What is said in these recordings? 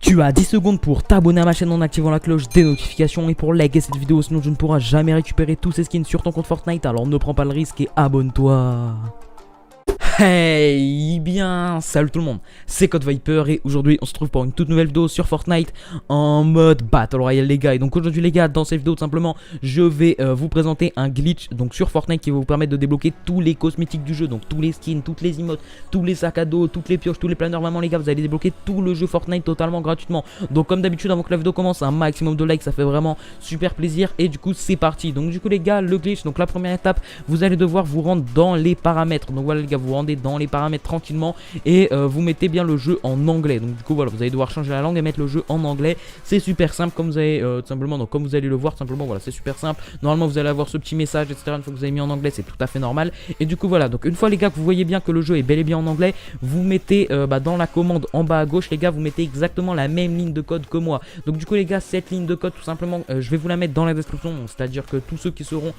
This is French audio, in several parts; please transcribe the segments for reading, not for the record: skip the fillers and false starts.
Tu as 10 secondes pour t'abonner à ma chaîne en activant la cloche des notifications et pour liker cette vidéo, sinon je ne pourrai jamais récupérer tous ces skins sur ton compte Fortnite, alors ne prends pas le risque et abonne-toi. Hey bien, salut tout le monde, c'est Code Viper et aujourd'hui on se trouve pour une toute nouvelle vidéo sur Fortnite en mode Battle Royale les gars. Et donc aujourd'hui les gars, dans cette vidéo tout simplement je vais vous présenter un glitch donc sur Fortnite qui va vous permettre de débloquer tous les cosmétiques du jeu. Donc tous les skins, toutes les emotes, tous les sacs à dos, toutes les pioches, tous les planeurs. Vraiment les gars, vous allez débloquer tout le jeu Fortnite totalement gratuitement. Donc comme d'habitude avant que la vidéo commence, un maximum de likes, ça fait vraiment super plaisir. Et du coup c'est parti. Donc du coup les gars, le glitch, donc la première étape, vous allez devoir vous rendre dans les paramètres. Donc voilà les gars, vous rendez dans les paramètres tranquillement et vous mettez bien le jeu en anglais. Donc du coup voilà, vous allez devoir changer la langue et mettre le jeu en anglais. C'est super simple comme vous avez tout simplement, donc comme vous allez le voir tout simplement, voilà, c'est super simple. Normalement vous allez avoir ce petit message etc. Une fois que vous avez mis en anglais, c'est tout à fait normal. Et du coup voilà, donc une fois les gars que vous voyez bien que le jeu est bel et bien en anglais, vous mettez dans la commande en bas à gauche les gars, vous mettez exactement la même ligne de code que moi. Donc du coup les gars, cette ligne de code tout simplement, je vais vous la mettre dans la description. C'est à dire que tous ceux qui seront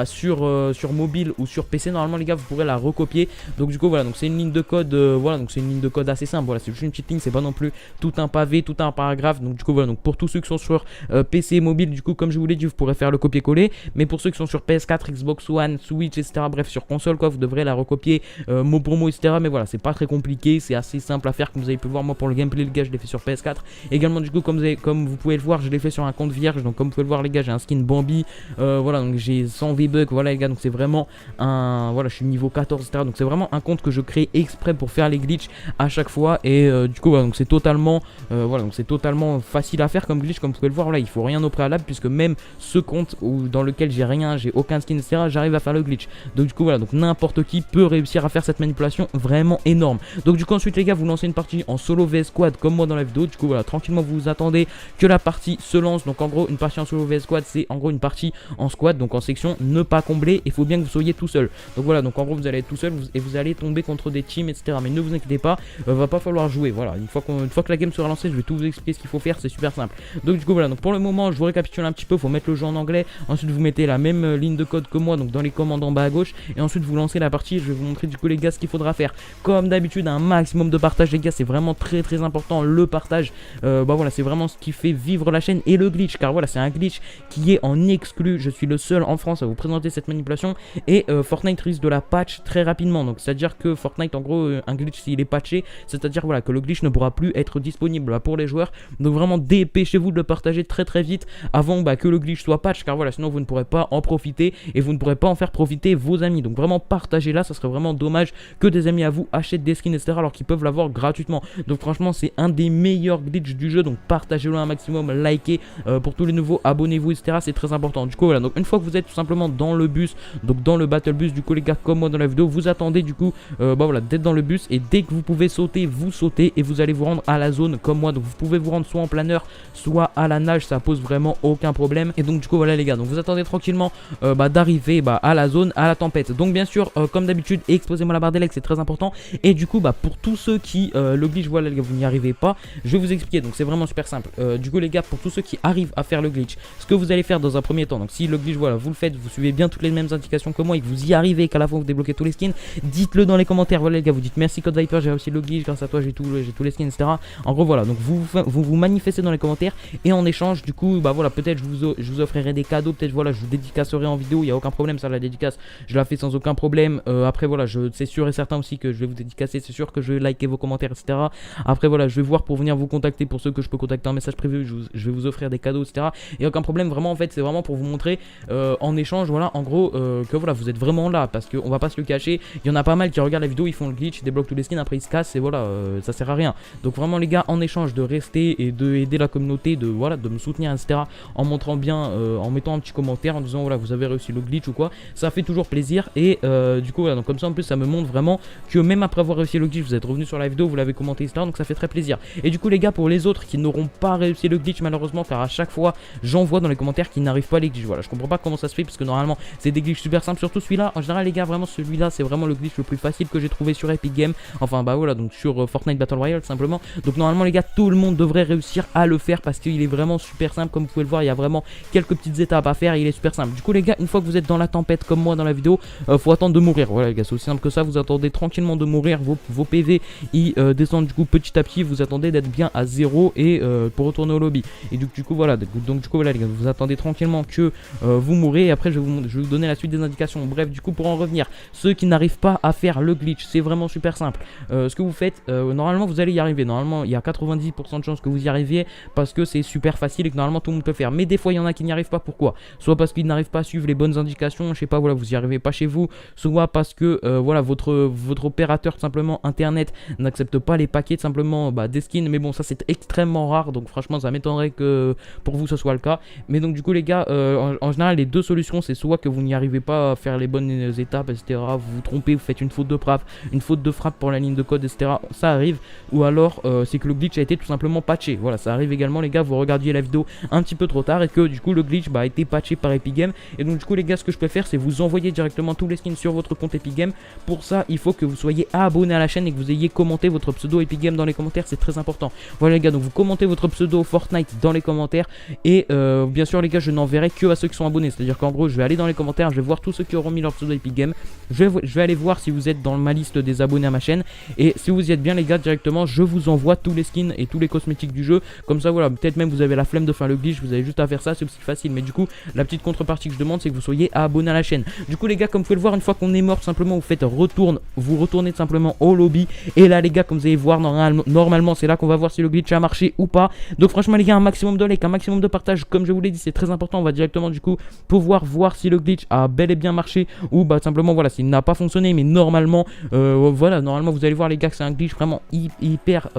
sur mobile ou sur PC, normalement les gars vous pourrez la recopier. Donc du coup voilà, donc c'est une ligne de code, voilà, donc c'est une ligne de code assez simple. Voilà, c'est juste une petite ligne, c'est pas non plus tout un pavé, tout un paragraphe. Donc du coup voilà, donc pour tous ceux qui sont sur PC et mobile, du coup comme je vous l'ai dit, vous pourrez faire le copier-coller. Mais pour ceux qui sont sur PS4, Xbox One, Switch, etc. Bref, sur console quoi, vous devrez la recopier mot pour mot, etc. Mais voilà, c'est pas très compliqué, c'est assez simple à faire. Comme vous avez pu voir, moi pour le gameplay les gars, je l'ai fait sur PS4. Également du coup comme vous pouvez le voir, je l'ai fait sur un compte vierge. Donc comme vous pouvez le voir les gars, j'ai un skin Bambi, voilà, donc j'ai 100 V-Bucks, voilà les gars, donc c'est vraiment un, voilà, je suis niveau 14, etc. Donc c'est vraiment un compte que je crée exprès pour faire les glitches à chaque fois. Et du coup voilà, donc c'est totalement voilà, donc c'est totalement facile à faire comme glitch. Comme vous pouvez le voir, voilà, il faut rien au préalable, puisque même ce compte dans lequel j'ai rien, j'ai aucun skin etc, j'arrive à faire le glitch. Donc du coup voilà, donc n'importe qui peut réussir à faire cette manipulation vraiment énorme. Donc du coup ensuite les gars, vous lancez une partie en solo vs squad comme moi dans la vidéo. Du coup voilà, tranquillement vous attendez que la partie se lance. Donc en gros une partie en solo vs squad, c'est en gros une partie en squad, donc en section ne pas combler. Il faut bien que vous soyez tout seul. Donc voilà, donc en gros vous allez être tout seul et vous allez tomber contre des teams etc. Mais ne vous inquiétez pas, va pas falloir jouer. Voilà, une fois que la game sera lancée, je vais tout vous expliquer ce qu'il faut faire, c'est super simple. Donc du coup voilà, donc pour le moment je vous récapitule un petit peu. Faut mettre le jeu en anglais, ensuite vous mettez la même ligne de code que moi, donc dans les commandes en bas à gauche, et ensuite vous lancez la partie. Je vais vous montrer du coup les gars ce qu'il faudra faire. Comme d'habitude, un maximum de partage les gars, c'est vraiment très très important le partage. Voilà, c'est vraiment ce qui fait vivre la chaîne et le glitch, car voilà, c'est un glitch qui est en exclu. Je suis le seul en France à vous présenter cette manipulation et Fortnite risque de la patch très rapidement. Donc c'est à dire que Fortnite en gros, un glitch s'il est patché, c'est à dire voilà que le glitch ne pourra plus être disponible pour les joueurs. Donc vraiment dépêchez-vous de le partager très très vite avant que le glitch soit patch, car voilà, sinon vous ne pourrez pas en profiter et vous ne pourrez pas en faire profiter vos amis. Donc vraiment partagez là, ça serait vraiment dommage que des amis à vous achètent des skins etc alors qu'ils peuvent l'avoir gratuitement. Donc franchement c'est un des meilleurs glitches du jeu, donc partagez-le un maximum, likez, pour tous les nouveaux abonnez-vous etc, c'est très important. Du coup voilà, donc une fois que vous êtes tout simplement dans le bus, donc dans le battle bus, du coup les gars comme moi dans la vidéo, vous attendez du coup voilà d'être dans le bus, et dès que vous pouvez sauter, vous sautez et vous allez vous rendre à la zone comme moi. Donc vous pouvez vous rendre soit en planeur soit à la nage, ça pose vraiment aucun problème. Et donc du coup voilà les gars, donc vous attendez tranquillement d'arriver à la zone, à la tempête. Donc bien sûr comme d'habitude, explosez-moi la barre des likes, c'est très important. Et du coup pour tous ceux qui le glitch, voilà les gars, vous n'y arrivez pas, je vais vous expliquer. Donc c'est vraiment super simple. Du coup les gars, pour tous ceux qui arrivent à faire le glitch, ce que vous allez faire dans un premier temps, donc si le glitch voilà vous le faites, vous suivez bien toutes les mêmes indications que moi et que vous y arrivez, qu'à la fin vous débloquez tous les skins, dites-le dans les commentaires. Voilà les gars, vous dites merci Code Viper, j'ai réussi le glitch, grâce à toi j'ai tous les skins etc. En gros voilà, donc vous manifestez dans les commentaires, et en échange du coup voilà, peut-être je vous offrirai des cadeaux, peut-être voilà, je vous dédicacerai en vidéo, il n'y a aucun problème, ça la dédicace je la fais sans aucun problème. Après voilà, c'est sûr et certain aussi que je vais vous dédicacer, c'est sûr que je vais liker vos commentaires etc. Après voilà, je vais voir pour venir vous contacter, pour ceux que je peux contacter en message privé, je vais vous offrir des cadeaux etc. Et aucun problème, vraiment en fait c'est vraiment pour vous montrer en échange, voilà en gros que voilà, vous êtes vraiment là, parce qu'on va pas se le cacher, il y en a pas mal qui regardent la vidéo, ils font le glitch, ils débloquent tous les skins, après ils se cassent et voilà, ça sert à rien. Donc vraiment les gars, en échange de rester et de aider la communauté, de voilà, de me soutenir etc, en montrant bien, en mettant un petit commentaire en disant voilà vous avez réussi le glitch ou quoi, ça fait toujours plaisir. Et du coup voilà, donc comme ça en plus ça me montre vraiment que même après avoir réussi le glitch, vous êtes revenu sur la vidéo, vous l'avez commenté etc, donc ça fait très plaisir. Et du coup les gars, pour les autres qui n'auront pas réussi le glitch malheureusement, car à chaque fois j'en vois dans les commentaires qui n'arrivent pas les glitches, voilà, je comprends pas comment ça se fait, parce que normalement c'est des glitches super simples, surtout celui-là en général les gars, vraiment celui-là c'est vraiment le glitch le plus faciles que j'ai trouvé sur Epic Games, enfin bah voilà, donc sur Fortnite Battle Royale simplement. Donc normalement les gars, tout le monde devrait réussir à le faire parce qu'il est vraiment super simple. Comme vous pouvez le voir, il y a vraiment quelques petites étapes à faire et il est super simple. Du coup les gars, une fois que vous êtes dans la tempête comme moi dans la vidéo, faut attendre de mourir. Voilà les gars, c'est aussi simple que ça. Vous attendez tranquillement de mourir, vos PV ils descendent du coup petit à petit. Vous attendez d'être bien à 0 et pour retourner au lobby. Et du coup voilà, donc du coup voilà les gars, vous attendez tranquillement que vous mourrez et après je vais vous donner la suite des indications. Bref, du coup pour en revenir, ceux qui n'arrivent pas à faire le glitch, c'est vraiment super simple. Ce que vous faites, normalement vous allez y arriver. Normalement il y a 90% de chances que vous y arriviez parce que c'est super facile et que normalement tout le monde peut faire. Mais des fois il y en a qui n'y arrivent pas. Pourquoi? Soit parce qu'ils n'arrivent pas à suivre les bonnes indications, je sais pas, voilà, vous y arrivez pas chez vous, soit parce que voilà, votre opérateur tout simplement internet n'accepte pas les paquets tout simplement des skins. Mais bon, ça c'est extrêmement rare, donc franchement ça m'étonnerait que pour vous ce soit le cas. Mais donc du coup les gars, en général les deux solutions, c'est soit que vous n'y arrivez pas à faire les bonnes étapes, etc. Vous vous trompez, vous faites une faute de frappe pour la ligne de code, etc. Ça arrive. Ou alors c'est que le glitch a été tout simplement patché. Voilà, ça arrive également les gars, vous regardiez la vidéo un petit peu trop tard et que du coup le glitch a été patché par Epic Games. Et donc du coup les gars, ce que je peux faire, c'est vous envoyer directement tous les skins sur votre compte Epic Games. Pour ça il faut que vous soyez abonné à la chaîne et que vous ayez commenté votre pseudo Epic Games dans les commentaires, c'est très important. Voilà les gars, donc vous commentez votre pseudo Fortnite dans les commentaires. Et bien sûr les gars, je n'enverrai que à ceux qui sont abonnés. C'est à dire qu'en gros je vais aller dans les commentaires, je vais voir tous ceux qui auront mis leur pseudo Epic Games. Je vais aller voir si vous êtes dans ma liste des abonnés à ma chaîne. Et si vous y êtes bien les gars, directement je vous envoie tous les skins et tous les cosmétiques du jeu. Comme ça voilà, peut-être même vous avez la flemme de faire le glitch, vous avez juste à faire ça, c'est aussi facile. Mais du coup la petite contrepartie que je demande, c'est que vous soyez abonné à la chaîne. Du coup les gars, comme vous pouvez le voir, une fois qu'on est mort, simplement vous faites vous retournez tout simplement au lobby. Et là les gars, comme vous allez voir, normalement c'est là qu'on va voir si le glitch a marché ou pas. Donc franchement les gars, un maximum de likes, un maximum de partage, comme je vous l'ai dit, c'est très important. On va directement du coup pouvoir voir si le glitch a bel et bien marché ou simplement voilà, s'il n'a pas fonctionné. Mais normalement voilà, normalement vous allez voir les gars que c'est un glitch vraiment hyper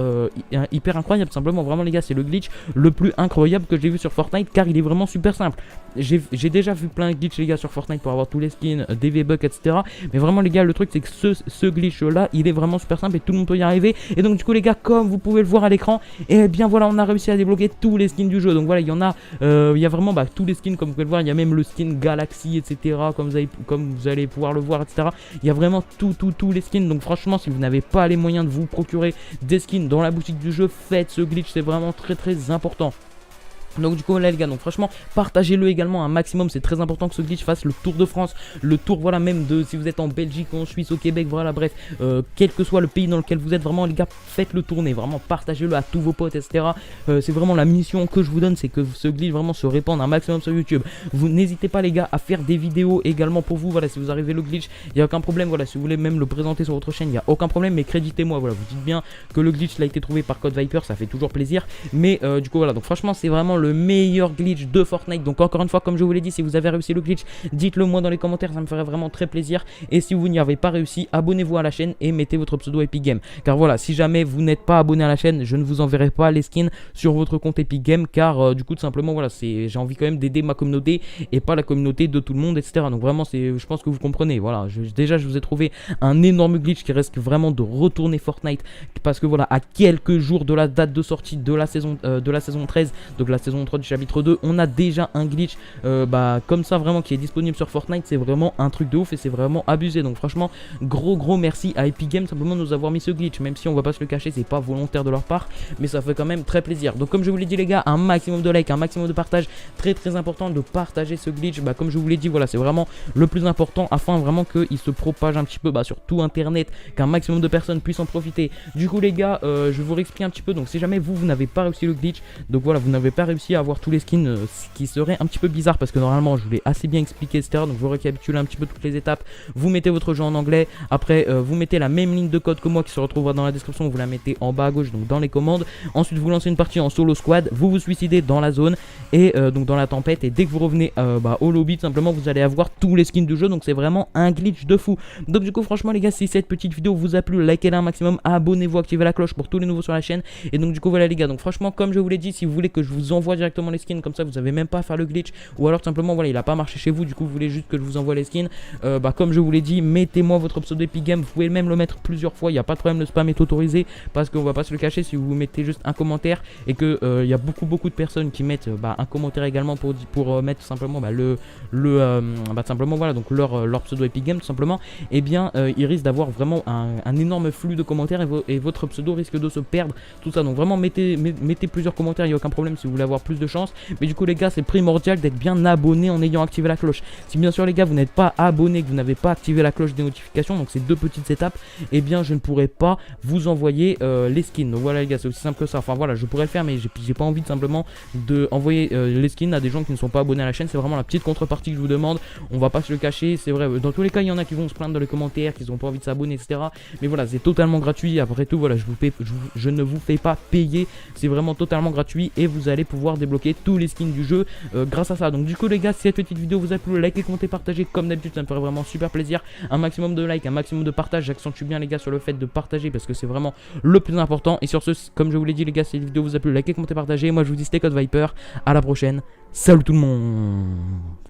incroyable. Simplement vraiment les gars, c'est le glitch le plus incroyable que j'ai vu sur Fortnite, car il est vraiment super simple. J'ai déjà vu plein de glitch les gars sur Fortnite pour avoir tous les skins, des V-Bucks, etc. Mais vraiment les gars, le truc c'est que ce glitch là, il est vraiment super simple et tout le monde peut y arriver. Et donc du coup les gars, comme vous pouvez le voir à l'écran, et bien voilà, on a réussi à débloquer tous les skins du jeu. Donc voilà, il y en a, il y a vraiment tous les skins comme vous pouvez le voir. Il y a même le skin Galaxy, etc. Comme vous allez pouvoir le voir, etc. Il y a vraiment tous les skins. Donc franchement, si vous n'avez pas les moyens de vous procurer des skins dans la boutique du jeu, faites ce glitch, c'est vraiment très important. Donc du coup là les gars, donc franchement partagez-le également un maximum, c'est très important que ce glitch fasse le tour de France, le tour voilà même de si vous êtes en Belgique, en Suisse, au Québec, voilà bref, quel que soit le pays dans lequel vous êtes, vraiment les gars, faites-le tourner, vraiment partagez-le à tous vos potes, etc. C'est vraiment la mission que je vous donne, c'est que ce glitch vraiment se répande un maximum sur YouTube. Vous n'hésitez pas les gars à faire des vidéos également pour vous, voilà, si vous arrivez le glitch, il n'y a aucun problème, voilà, si vous voulez même le présenter sur votre chaîne, il n'y a aucun problème, mais créditez-moi, voilà, vous dites bien que le glitch a été trouvé par Code Viper, ça fait toujours plaisir. Mais du coup voilà, donc franchement c'est vraiment le meilleur glitch de Fortnite. Donc encore une fois, comme je vous l'ai dit, si vous avez réussi le glitch, dites-le moi dans les commentaires, ça me ferait vraiment très plaisir. Et si vous n'y avez pas réussi, abonnez-vous à la chaîne et mettez votre pseudo Epic Games, car voilà, si jamais vous n'êtes pas abonné à la chaîne, je ne vous enverrai pas les skins sur votre compte Epic Games, car du coup tout simplement voilà, j'ai envie quand même d'aider ma communauté et pas la communauté de tout le monde, etc. Donc vraiment je pense que vous comprenez. Voilà, déjà je vous ai trouvé un énorme glitch qui risque vraiment de retourner Fortnite, parce que voilà, à quelques jours de la date de sortie de la saison 13, donc la saison 3 du chapitre 2, on a déjà un glitch comme ça vraiment qui est disponible sur Fortnite. C'est vraiment un truc de ouf et c'est vraiment abusé. Donc franchement gros merci à Epic Games simplement de nous avoir mis ce glitch, même si on va pas se le cacher, c'est pas volontaire de leur part, mais ça fait quand même très plaisir. Donc comme je vous l'ai dit les gars, un maximum de likes, un maximum de partage, très important de partager ce glitch. Comme je vous l'ai dit, voilà, c'est vraiment le plus important afin vraiment qu'il se propage un petit peu sur tout internet, qu'un maximum de personnes puissent en profiter. Du coup les gars, je vous réexplique un petit peu. Donc si jamais vous n'avez pas réussi le glitch, donc voilà, vous n'avez pas réussi à avoir tous les skins, ce qui serait un petit peu bizarre parce que normalement je vous l'ai assez bien expliqué, etc. Donc je vous récapitule un petit peu toutes les étapes. Vous mettez votre jeu en anglais, après vous mettez la même ligne de code que moi qui se retrouvera dans la description, vous la mettez en bas à gauche, donc dans les commandes. Ensuite vous lancez une partie en solo squad, vous vous suicidez dans la zone et donc dans la tempête, et dès que vous revenez au lobby, tout simplement vous allez avoir tous les skins du jeu. Donc c'est vraiment un glitch de fou. Donc du coup franchement les gars, si cette petite vidéo vous a plu, likez-la un maximum, abonnez-vous, activez la cloche pour tous les nouveaux sur la chaîne. Et donc du coup voilà les gars, donc franchement comme je vous l'ai dit, si vous voulez que je vous envoie envoie directement les skins, comme ça vous avez même pas à faire le glitch, ou alors tout simplement voilà il a pas marché chez vous, du coup vous voulez juste que je vous envoie les skins, comme je vous l'ai dit, mettez-moi votre pseudo Epic Game, vous pouvez même le mettre plusieurs fois, il n'y a pas de problème, le spam est autorisé, parce qu'on va pas se le cacher, si vous mettez juste un commentaire et que il y a beaucoup de personnes qui mettent un commentaire également pour mettre tout simplement simplement voilà donc leur pseudo Epic Game tout simplement, et bien il risque d'avoir vraiment un énorme flux de commentaires et votre pseudo risque de se perdre, tout ça. Donc vraiment mettez plusieurs commentaires, il n'y a aucun problème si vous voulez avoir plus de chance. Mais du coup les gars, c'est primordial d'être bien abonné en ayant activé la cloche. Si bien sûr les gars vous n'êtes pas abonné, que vous n'avez pas activé la cloche des notifications, donc ces deux petites étapes, et bien je ne pourrai pas vous envoyer les skins. Donc voilà les gars, c'est aussi simple que ça. Enfin voilà, je pourrais le faire mais j'ai pas envie de simplement de envoyer les skins à des gens qui ne sont pas abonnés à la chaîne. C'est vraiment la petite contrepartie que je vous demande, on va pas se le cacher, c'est vrai. Dans tous les cas il y en a qui vont se plaindre dans les commentaires, qui n'ont pas envie de s'abonner, etc. Mais voilà, c'est totalement gratuit. Après tout voilà, je ne vous fais pas payer, c'est vraiment totalement gratuit et vous allez pouvoir débloquer tous les skins du jeu grâce à ça. Donc du coup les gars, si cette petite vidéo vous a plu, likez, commentez, partagez comme d'habitude, ça me ferait vraiment super plaisir. Un maximum de likes, un maximum de partage, j'accentue bien les gars sur le fait de partager parce que c'est vraiment le plus important. Et sur ce, comme je vous l'ai dit les gars, si cette vidéo vous a plu, likez, commentez, partagez. Moi je vous dis c'était Code Viper, à la prochaine, salut tout le monde.